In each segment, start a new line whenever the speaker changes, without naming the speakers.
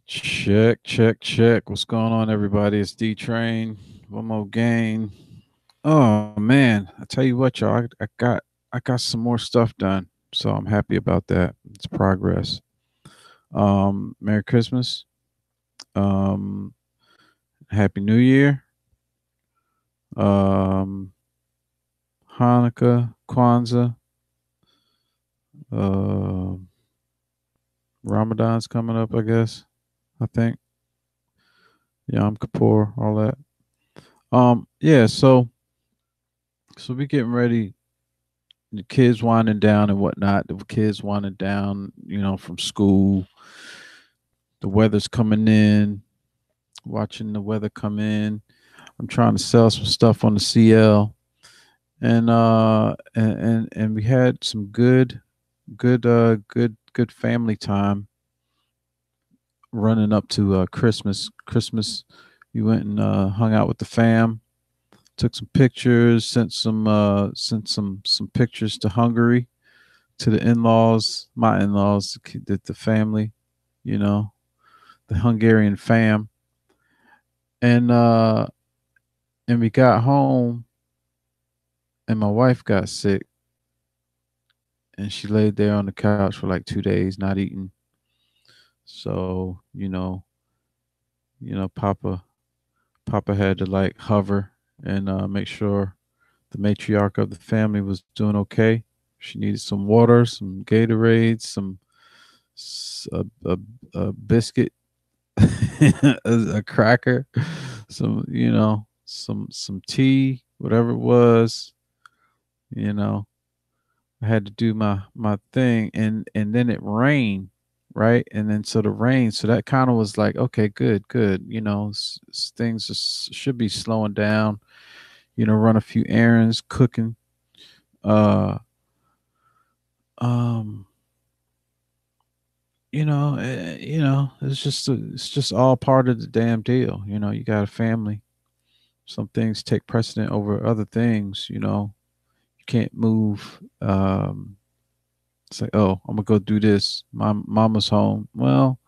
Check, check, check. What's going on, everybody? It's D Train. One more game. Oh man, I tell you what, y'all. I got some more stuff done, so I'm happy about that. It's progress. Merry Christmas. Um, Happy New Year. Um, Hanukkah, Kwanzaa. Uh, Ramadan's coming up, I guess. I think Yom Kippur, all that. Yeah. So we getting ready, the kids winding down and whatnot. The kids winding down, from school. The weather's coming in. Watching the weather come in. I'm trying to sell some stuff on the CL, and we had some good family time running up to Christmas. Christmas, we went and hung out with the fam. Took some pictures. Sent some pictures to Hungary, to the in-laws, my in-laws, the family, you know, the Hungarian fam, and we got home, and my wife got sick, and she laid there on the couch for like 2 days, not eating. So Papa had to like hover and make sure the matriarch of the family was doing okay. She needed some water, some Gatorade, a, a biscuit, a cracker, some tea, whatever it was. You know, I had to do my thing, and then it rained, right? And then so the rain, so that kind of was like, okay, good, good. Things should be slowing down. Run a few errands, cooking. Uh, um, it's just all part of the damn deal. You got a family. Some things take precedent over other things. You can't move. It's like, oh, I'm gonna go do this. Mama's home. Well,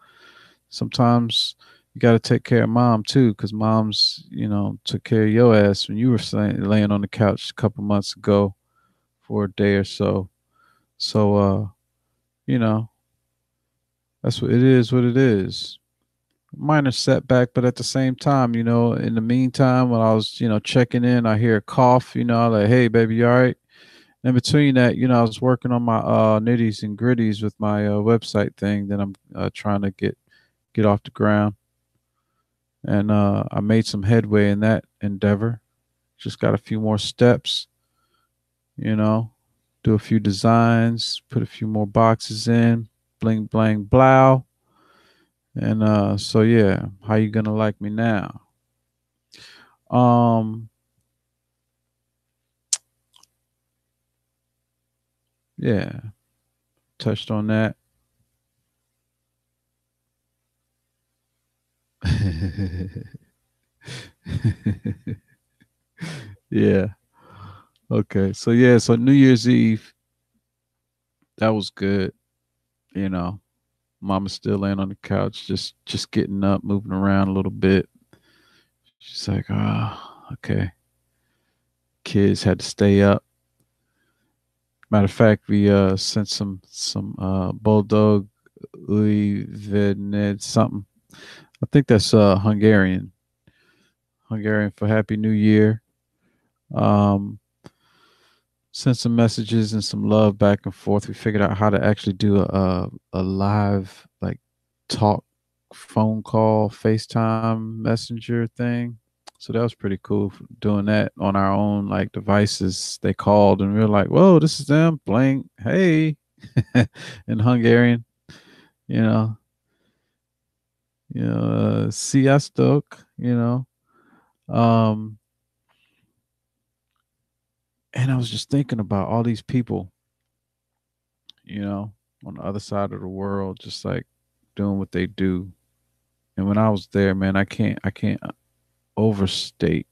sometimes you got to take care of mom too, because mom's, took care of your ass when you were laying on the couch a couple months ago for a day or so. So, you know, that's what it is. What it is. Minor setback, but at the same time, in the meantime, when I was, checking in, I hear a cough. I'm like, hey, baby, you all right? In between that, I was working on my nitties and gritties with my website thing that I'm trying to get off the ground, and I made some headway in that endeavor. Just got a few more steps, you know, do a few designs, put a few more boxes in, bling blang blow, and so yeah, how you gonna like me now? Um, yeah, touched on that. Yeah. Okay. So yeah. So New Year's Eve, that was good. You know, Mama's still laying on the couch, just getting up, moving around a little bit. She's like, oh, okay. Kids had to stay up. Matter of fact, we sent some bulldog Louis Vened something. I think that's Hungarian for Happy New Year. Um, Sent some messages and some love back and forth. We figured out how to actually do a live like talk phone call FaceTime messenger thing. So that was pretty cool doing that on our own like devices. They called and we were like, "Whoa, this is them." Blank, hey, in Hungarian, you know, sziasztok, Um, and I was just thinking about all these people, you know, on the other side of the world, just like doing what they do. And when I was there, man, I can't overstate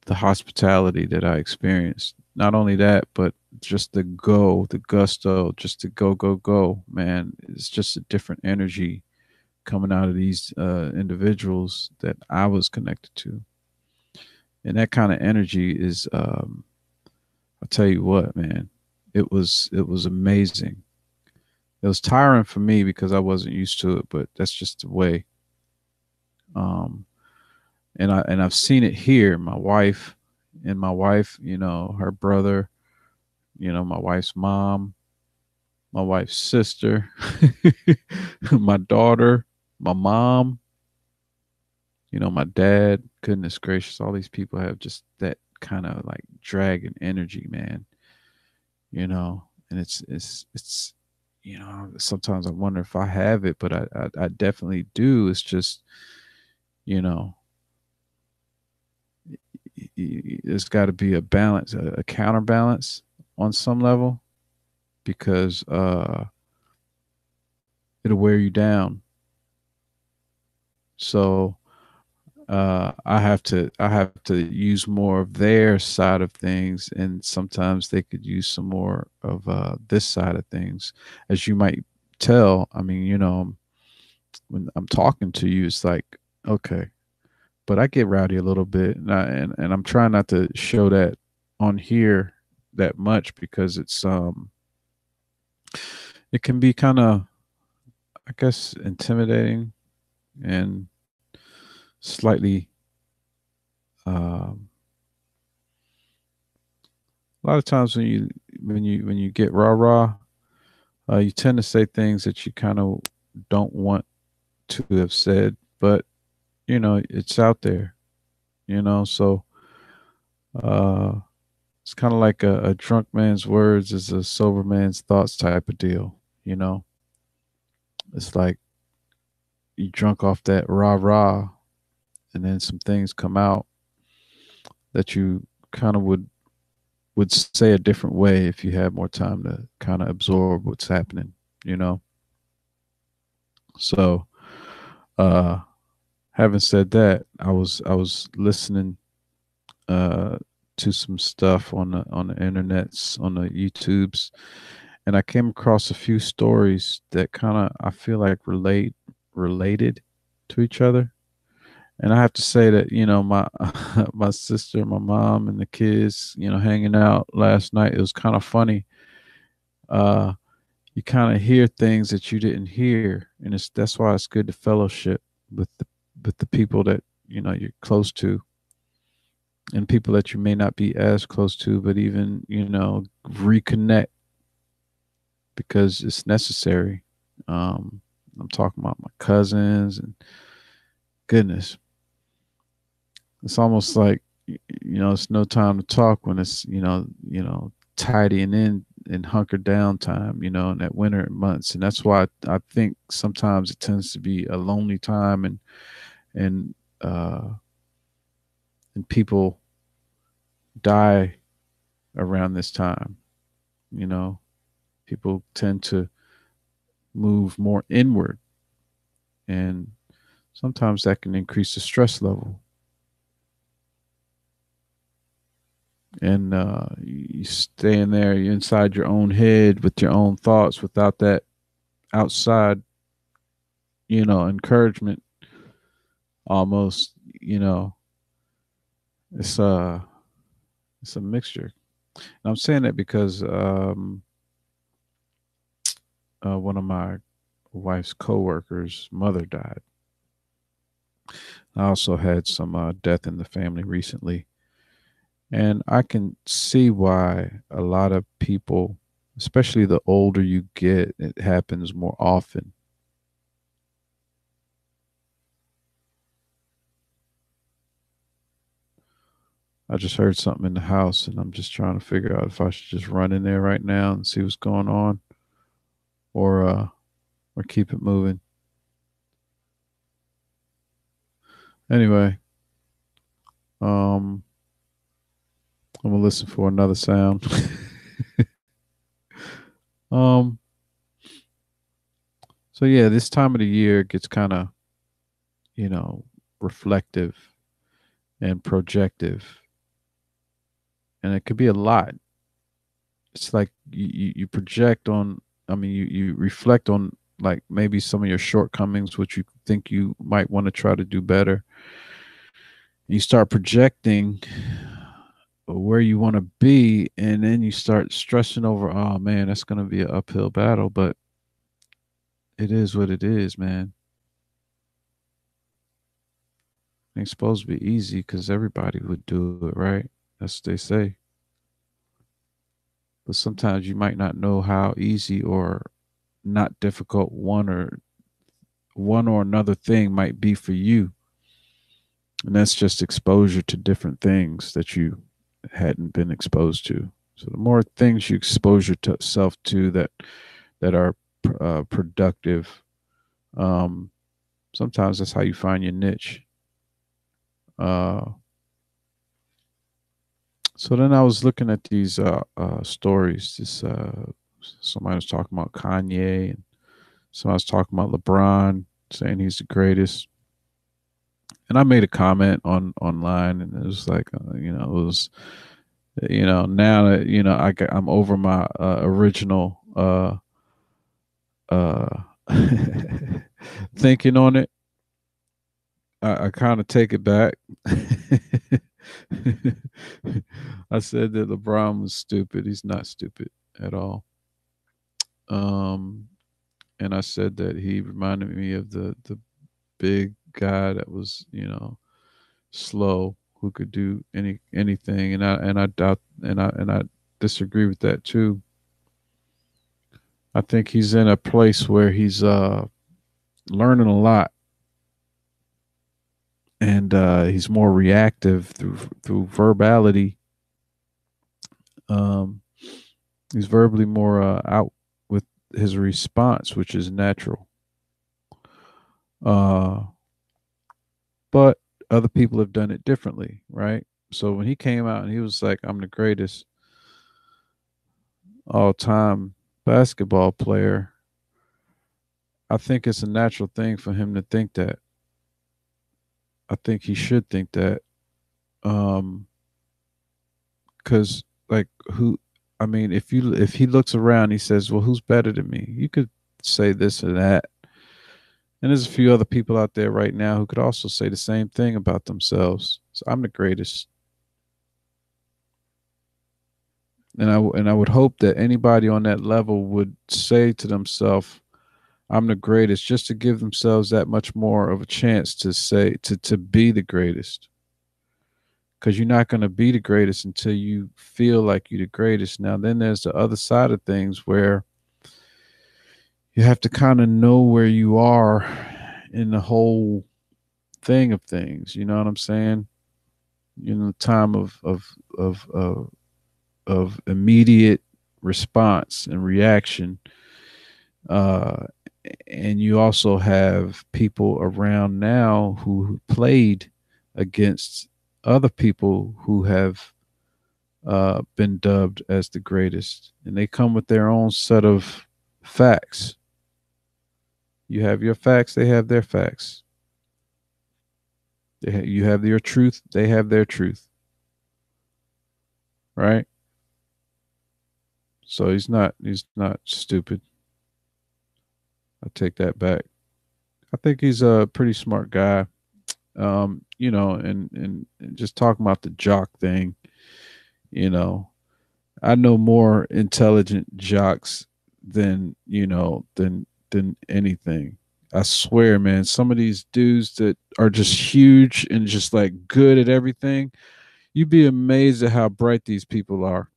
the hospitality that I experienced. Not only that, but just the gusto, just to go, go, go, man. It's just a different energy coming out of these individuals that I was connected to. And that kind of energy is, I'll tell you what, man, it was amazing. It was tiring for me because I wasn't used to it, but that's just the way. Um, and I've seen it here. My wife, her brother, my wife's mom, my wife's sister, my daughter, my mom, my dad. Goodness gracious, all these people have just that kind of like dragon energy, man. And it's sometimes I wonder if I have it, but I definitely do. It's just you know there's got to be a balance, a counterbalance on some level, because it'll wear you down. So I have to use more of their side of things, and sometimes they could use some more of this side of things. As you might tell, I mean, when I'm talking to you, it's like, okay, but I get rowdy a little bit, and I'm trying not to show that on here that much, because it can be kind of, I guess, intimidating and slightly, um, a lot of times when you get rah rah, you tend to say things that you kind of don't want to have said, but it's out there. So uh, it's kind of like a drunk man's words is a sober man's thoughts type of deal. You know, it's like you drunk off that rah rah, and then some things come out that you kind of would say a different way if you had more time to kind of absorb what's happening. You know, so uh, having said that, I was listening uh, to some stuff on the internets, on the YouTubes, and I came across a few stories that kind of I feel like related to each other. And I have to say that my my sister, my mom, and the kids, hanging out last night. It was kind of funny. Uh, you kind of hear things that you didn't hear, and that's why it's good to fellowship with the people that you're close to, and people that you may not be as close to, but even reconnect, because it's necessary. Um, I'm talking about my cousins, and goodness, it's almost like it's no time to talk when it's tidying in and hunker down time, in that winter months. And that's why I think sometimes it tends to be a lonely time, and uh and people die around this time. you know People tend to move more inward, and sometimes that can increase the stress level. And you stay in there, you're inside your own head with your own thoughts without that outside, encouragement. Almost, it's a it's a mixture. And I'm saying that because one of my wife's coworkers' mother died. I also had some death in the family recently, and I can see why a lot of people, especially the older you get, it happens more often. I just heard something in the house, and I'm just trying to figure out if I should just run in there right now and see what's going on, or keep it moving. Anyway, um, I'm gonna listen for another sound. um, so yeah, this time of the year gets kind of, you know, reflective and projective, and it could be a lot. It's like you project on. I mean, you reflect on like maybe some of your shortcomings, which you think you might want to try to do better. You start projecting where you want to be, and then you start stressing over, oh man, that's going to be an uphill battle, but it is what it is, man. It's supposed to be easy because everybody would do it, right? That's what they say. But sometimes you might not know how easy or not difficult one or another thing might be for you. And that's just exposure to different things that you hadn't been exposed to. So the more things you expose yourself to that are productive, um, sometimes that's how you find your niche. Uh, so then I was looking at these stories. This somebody was talking about Kanye, and somebody was talking about LeBron, saying he's the greatest. And I made a comment on online, and it was like, it was, now that I'm over my original uh, thinking on it. I kind of take it back. I said that LeBron was stupid. He's not stupid at all. Um, and I said that he reminded me of the big guy that was, slow, who could do anything, and I doubt, and I disagree with that too. I think he's in a place where he's learning a lot, and he's more reactive through verbality. Um, he's verbally more out with his response, which is natural. Uh, but other people have done it differently, right? So when he came out and he was like, "I'm the greatest all-time basketball player," I think it's a natural thing for him to think that. I think he should think that. Because like who? I mean, if he looks around, he says, "Well, who's better than me?" You could say this or that, and there's a few other people out there right now who could also say the same thing about themselves. So I'm the greatest, and I would hope that anybody on that level would say to themselves, "I'm the greatest," just to give themselves that much more of a chance to say to be the greatest. Because you're not going to be the greatest until you feel like you're the greatest. Now, then there's the other side of things where you have to kind of know where you are in the whole thing of things. You know what I'm saying? The time of immediate response and reaction. Uh, and you also have people around now who played against other people who have been dubbed as the greatest, and they come with their own set of facts. You have your facts; they have their facts. You have your truth; they have their truth. Right? So he's not stupid. I take that back. I think he's a pretty smart guy. And just talking about the jock thing. You know, I know more intelligent jocks than anything. I swear, man, some of these dudes that are just huge and just like good at everything, you'd be amazed at how bright these people are.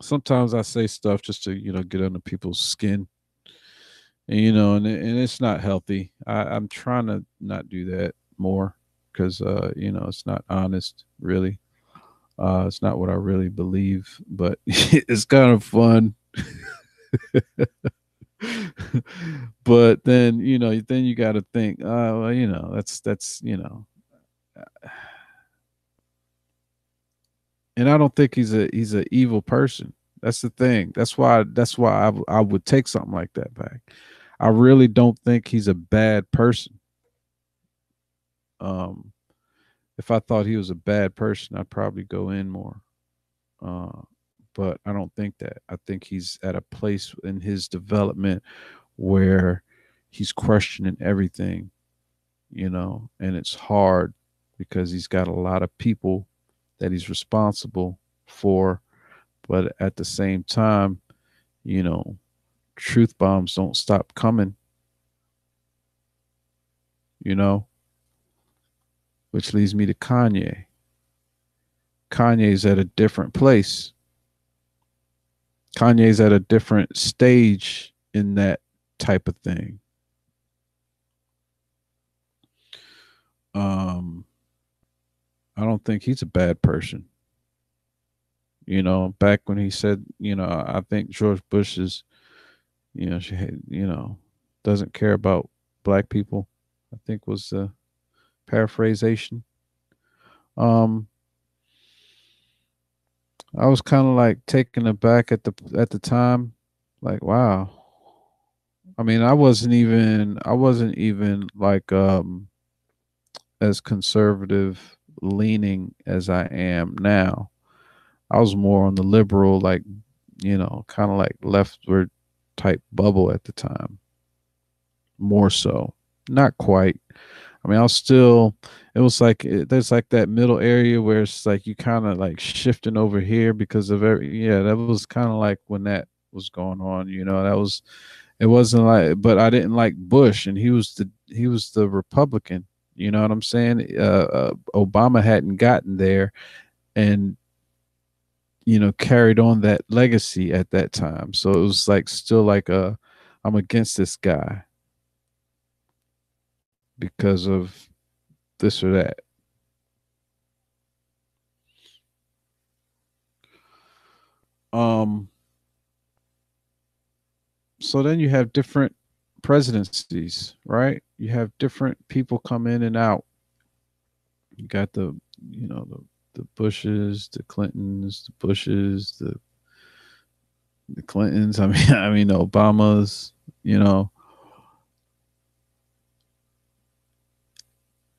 Sometimes I say stuff just to, get under people's skin. And it's not healthy. I'm trying to not do that more because it's not honest, really. It's not what I really believe, but it's kind of fun. But then then you got to think, well, that's and I don't think he's a evil person. That's the thing. That's why I would take something like that back. I really don't think he's a bad person. Um, if I thought he was a bad person, I'd probably go in more. Uh, but I don't think that. I think he's at a place in his development where he's questioning everything, and it's hard because he's got a lot of people that he's responsible for, but at the same time, you know, truth bombs don't stop coming, you know, which leads me to Kanye. Kanye's at a different place. Kanye's at a different stage in that type of thing. Um, I don't think he's a bad person. Back when he said, I think George Bush is, she had, doesn't care about black people, I think was the paraphrasation. Um, I was kind of like taken aback at the time, like, wow. I mean, I wasn't even like as conservative leaning as I am now. I was more on the liberal, like, kind of like leftward type bubble at the time, more so. Not quite. I mean, I was still, it was like, there's like that middle area where it's like you kind of like shifting over here because of yeah, that was kind of like when that was going on, it wasn't like, but I didn't like Bush, and he was the Republican. You know what I'm saying? Obama hadn't gotten there, and carried on that legacy at that time. So it was like still like I'm against this guy because of this or that. Um, so then you have different presidencies, right? You have different people come in and out. You got the Bushes, the Clintons, the Bushes, the Clintons. I mean, I mean Obamas. You know,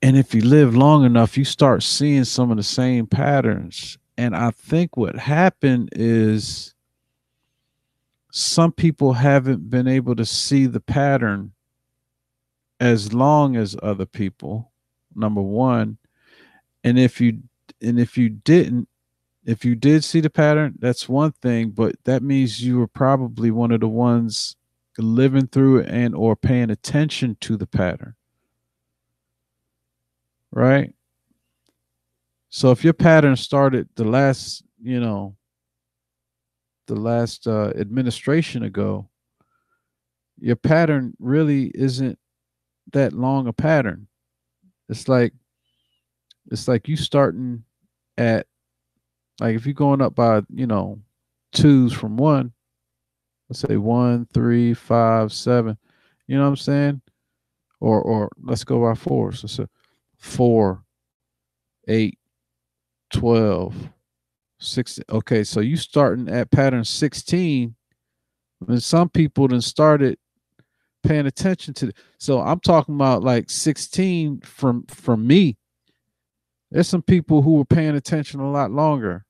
and if you live long enough, you start seeing some of the same patterns. And I think what happened is some people haven't been able to see the pattern as long as other people. Number one, and if you did see the pattern, that's one thing, but that means you were probably one of the ones living through it and or paying attention to the pattern, right? So if your pattern started the last administration ago, your pattern really isn't that long a pattern. It's like you starting at, like, if you're going up by twos from one, let's say 1, 3, 5, 7. You know what I'm saying? Or let's go by fours. So 4, 8, 12, 16. Okay, so you starting at pattern 16, and some people then started paying attention to. So I'm talking about like 16 from me. There's some people who were paying attention a lot longer,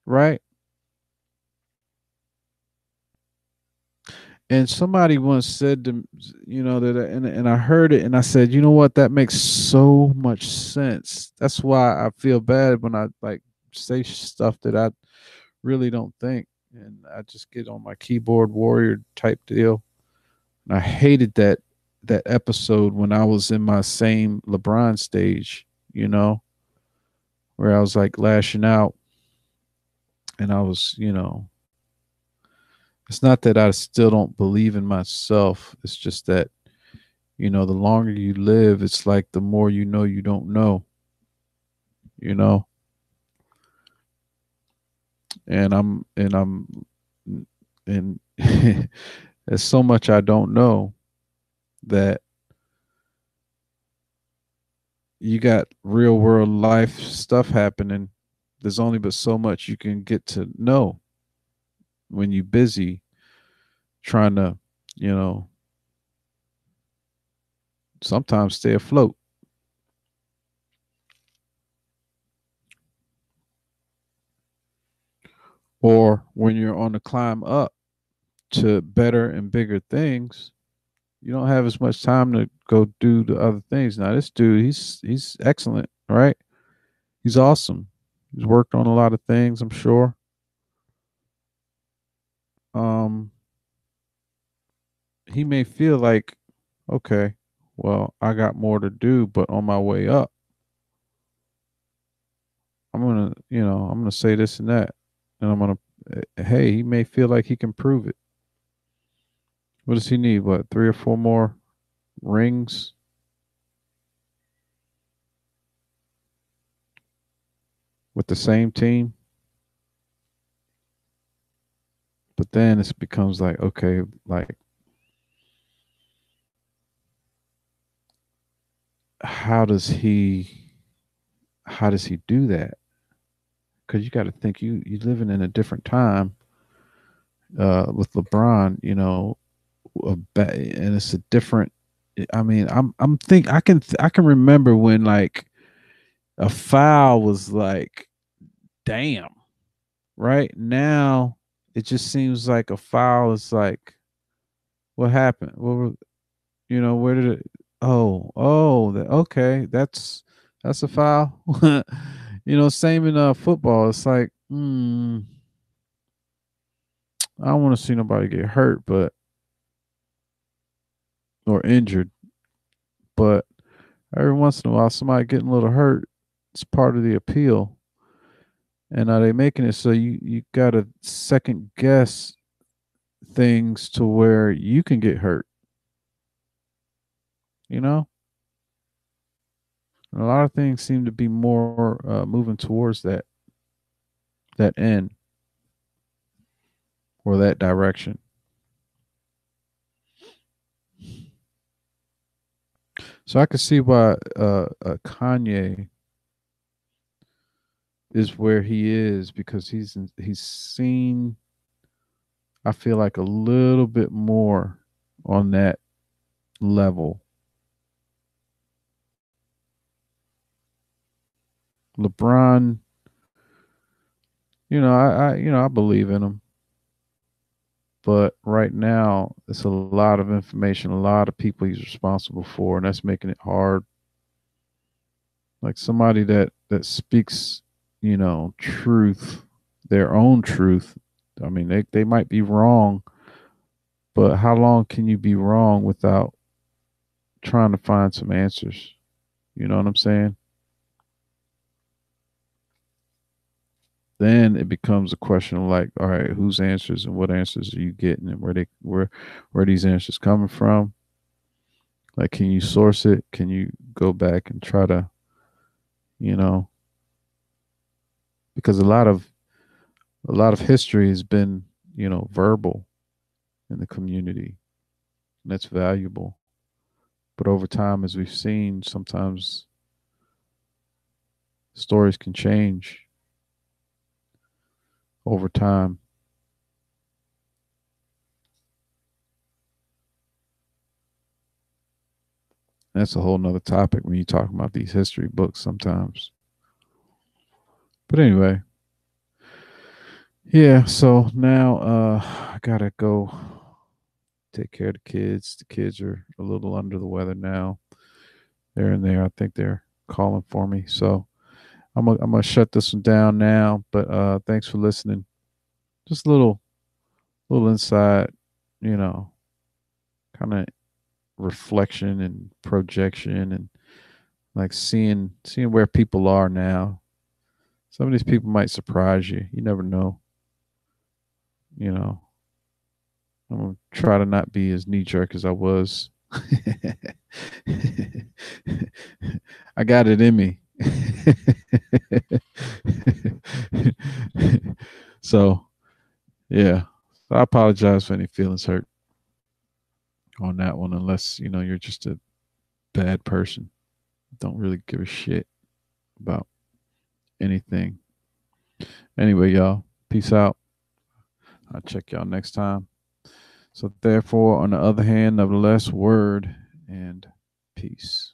right? And somebody once said to that, and I heard it, and I said, you know what, that makes so much sense. That's why I feel bad when I like say stuff that I really don't think, and I just get on my keyboard warrior type deal. And I hated that episode when I was in my same LeBron stage, where I was like lashing out, and I was, it's not that I still don't believe in myself. It's just that, the longer you live, it's like the more you don't know, you know. And there's so much I don't know that you got real world life stuff happening. There's only but so much you can get to know when you're busy trying to, you know, sometimes stay afloat, or when you're on the climb up to better and bigger things. You don't have as much time to go do the other things. Now this dude, he's excellent, right? He's awesome. He's worked on a lot of things, I'm sure. Um, he may feel like, okay, well, I got more to do, but on my way up, I'm gonna say this and that, and hey, he may feel like he can prove it. What does he need? What, three or four more rings with the same team? But then it becomes like, okay, like how does he how does he do that? Because you got to think you living in a different time with LeBron, and it's a different. I mean, I'm think I can remember when like a foul was like, damn, right now it just seems like a foul is like, what happened? Where did it? Okay, that's a foul. Same in football. It's like, I don't want to see nobody get hurt, but or injured, but every once in a while, somebody getting a little hurt. It's part of the appeal. And are they making it so you got to second guess things to where you can get hurt? You know, and a lot of things seem to be more moving towards that end or that direction. So I can see why Kanye is where he is because he's seen. I feel like a little bit more on that level. LeBron, I believe in him, but right now it's a lot of information, a lot of people he's responsible for, and that's making it hard. Like somebody that speaks, truth, their own truth. I mean, they might be wrong, but how long can you be wrong without trying to find some answers? You know what I'm saying? Then it becomes a question of like, all right, whose answers and what answers are you getting, and where these answers coming from? Like, can you source it? Can you go back and try to, you know, because a lot of history has been, verbal in the community, and that's valuable. But over time, as we've seen, sometimes stories can change over time. That's a whole nother topic when you talk about these history books sometimes. But anyway, yeah, so now I gotta go take care of the kids. The kids are a little under the weather now. They're in there. I think they're calling for me. So I'm gonna shut this one down now. But thanks for listening. Just a little insight, you know, kind of reflection and projection and like seeing where people are now. Some of these people might surprise you. You never know. You know, I'm gonna try to not be as knee jerk as I was. I got it in me. So yeah, I apologize for any feelings hurt on that one, unless you're just a bad person. Don't really give a shit about anything. Anyway, y'all, peace out. I'll check y'all next time. So therefore, on the other hand, nevertheless, word and peace.